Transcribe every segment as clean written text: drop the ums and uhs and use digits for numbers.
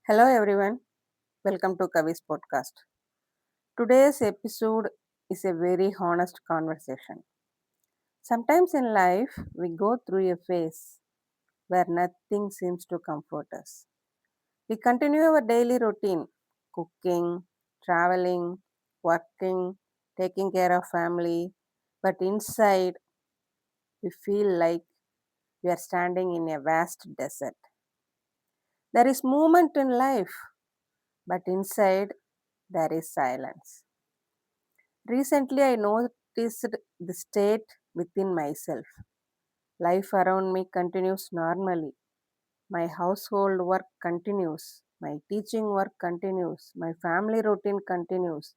Hello everyone, welcome to Kavi's podcast. Today's episode is a very honest conversation. Sometimes in life, we go through a phase where nothing seems to comfort us. We continue our daily routine cooking, traveling, working, taking care of family, but inside, we feel like we are standing in a vast desert. There is movement in life, but inside, there is silence. Recently, I noticed the state within myself. Life around me continues normally. My household work continues. My teaching work continues. My family routine continues.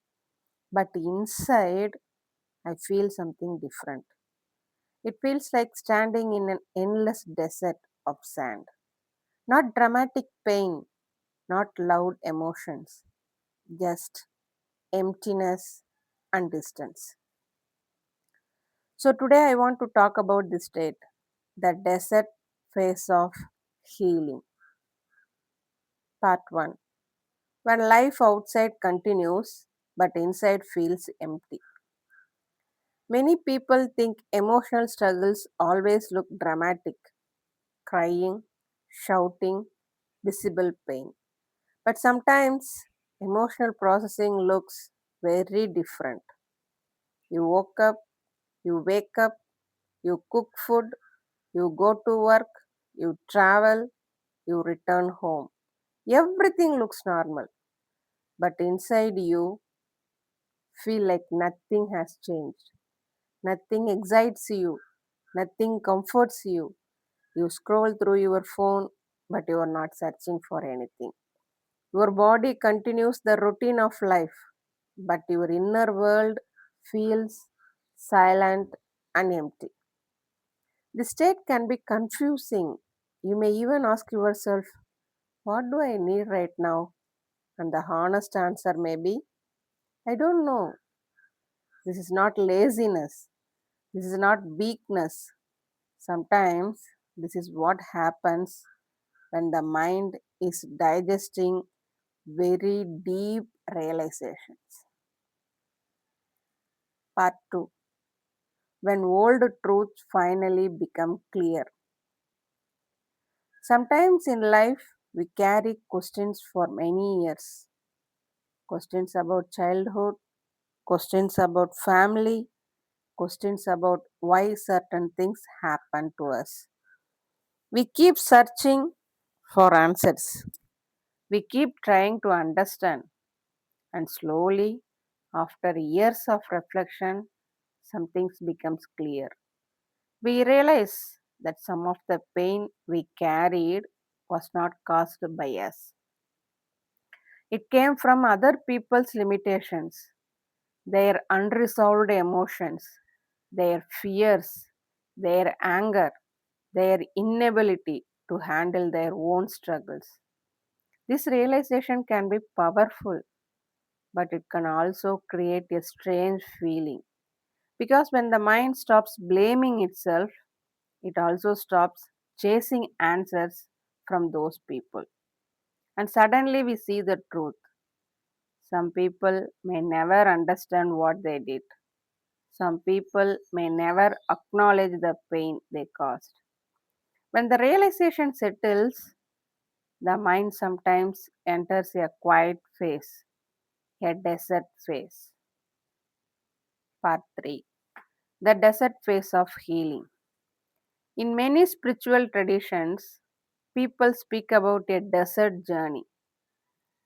But inside, I feel something different. It feels like standing in an endless desert of sand. Not dramatic pain, not loud emotions, just emptiness and distance. So, today I want to talk about this state, the desert phase of healing. Part 1. When life outside continues, but inside feels empty. Many people think emotional struggles always look dramatic, crying, shouting, visible pain. But sometimes emotional processing looks very different. You woke up, you wake up, you cook food, you go to work, you travel, you return home. Everything looks normal, but inside you feel like nothing has changed. Nothing excites you, nothing comforts you. You scroll through your phone, but you are not searching for anything. Your body continues the routine of life, but your inner world feels silent and empty. The state can be confusing. You may even ask yourself, what do I need right now? And the honest answer may be, I don't know. This is not laziness. This is not weakness. Sometimes this is what happens when the mind is digesting very deep realizations. Part 2. When old truths finally become clear. Sometimes in life we carry questions for many years. Questions about childhood, questions about family, questions about why certain things happen to us. We keep searching for answers. We keep trying to understand, and slowly, after years of reflection, some things becomes clear. We realize that some of the pain we carried was not caused by us. It came from other people's limitations, their unresolved emotions, their fears, their anger, their inability to handle their own struggles. This realization can be powerful, but it can also create a strange feeling because when the mind stops blaming itself, it also stops chasing answers from those people. And suddenly we see the truth. Some people may never understand what they did. Some people may never acknowledge the pain they caused. When the realization settles, the mind sometimes enters a quiet phase, a desert phase. Part 3. The desert phase of healing. In many spiritual traditions, people speak about a desert journey,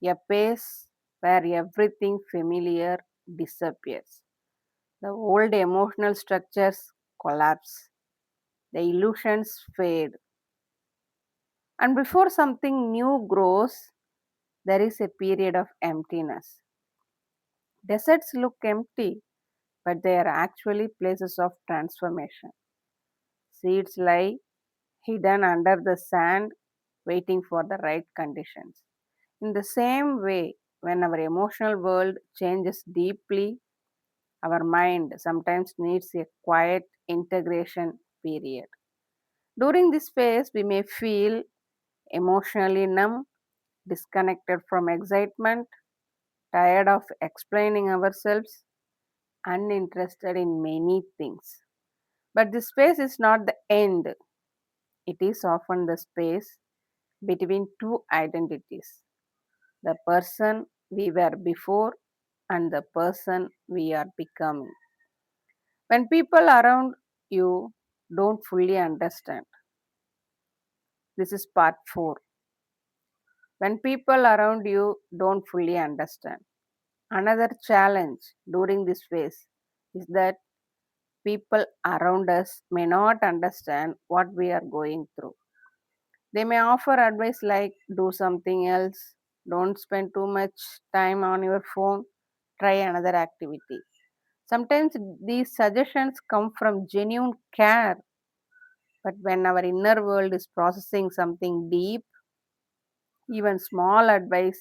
a pace where everything familiar disappears. The old emotional structures collapse, the illusions fade, and before something new grows, there is a period of emptiness. Deserts look empty, but they are actually places of transformation. Seeds lie hidden under the sand, waiting for the right conditions. In the same way, when our emotional world changes deeply, our mind sometimes needs a quiet integration period. During this phase, we may feel emotionally numb, disconnected from excitement, tired of explaining ourselves, uninterested in many things. But this space is not the end, it is often the space between two identities, the person we were before and the person we are becoming. When people around you don't fully understand, this is part 4. When people around you don't fully understand. Another challenge during this phase is that people around us may not understand what we are going through. They may offer advice like do something else, don't spend too much time on your phone, try another activity. Sometimes these suggestions come from genuine care, but when our inner world is processing something deep, even small advice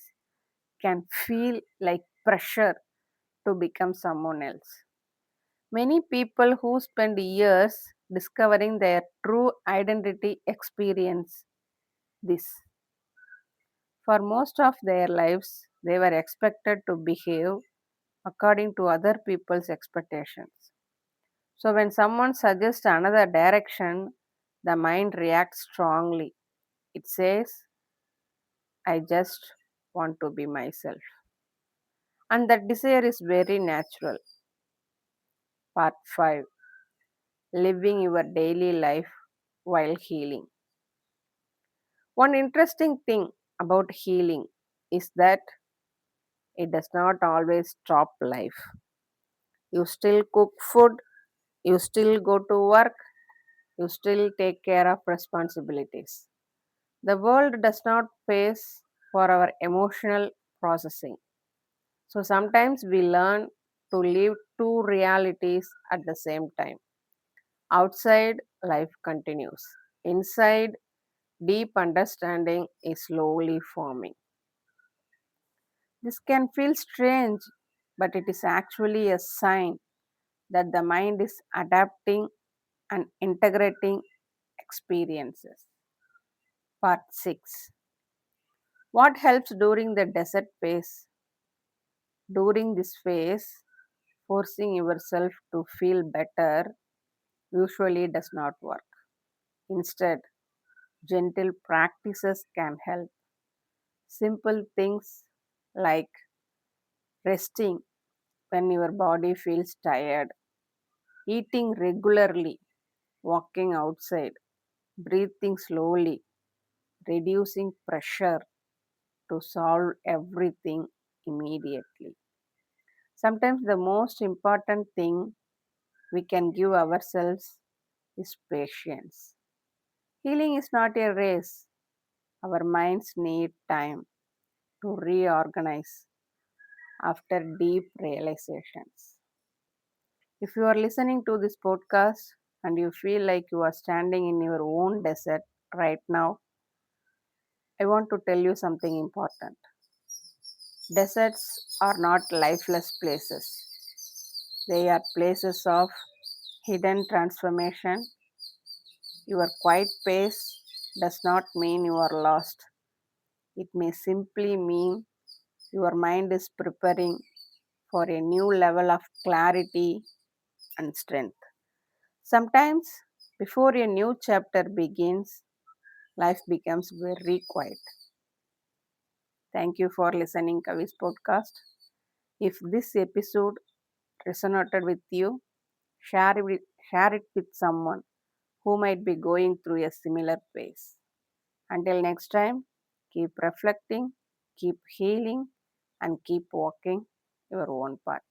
can feel like pressure to become someone else. Many people who spend years discovering their true identity experience this. For most of their lives, they were expected to behave according to other people's expectations. So, when someone suggests another direction, the mind reacts strongly. It says, I just want to be myself. And that desire is very natural. Part 5, living your daily life while healing. One interesting thing about healing is that it does not always stop life. You still cook food, you still go to work, you still take care of responsibilities. The world does not pace for our emotional processing. So sometimes we learn to live two realities at the same time. Outside, life continues. Inside, deep understanding is slowly forming. This can feel strange, but it is actually a sign that the mind is adapting and integrating experiences. Part 6. What helps during the desert phase? During this phase, forcing yourself to feel better usually does not work. Instead, gentle practices can help. Simple things like resting when your body feels tired, eating regularly, walking outside, breathing slowly, reducing pressure to solve everything immediately. Sometimes the most important thing we can give ourselves is patience. Healing is not a race. Our minds need time to reorganize after deep realizations. If you are listening to this podcast and you feel like you are standing in your own desert right now, I want to tell you something important. Deserts are not lifeless places, they are places of hidden transformation. Your quiet pace does not mean you are lost, it may simply mean your mind is preparing for a new level of clarity and strength. Sometimes, before a new chapter begins, life becomes very quiet. Thank you for listening Kavi's podcast. If this episode resonated with you, share it with someone who might be going through a similar phase. Until next time, keep reflecting, keep healing, and keep walking your own path.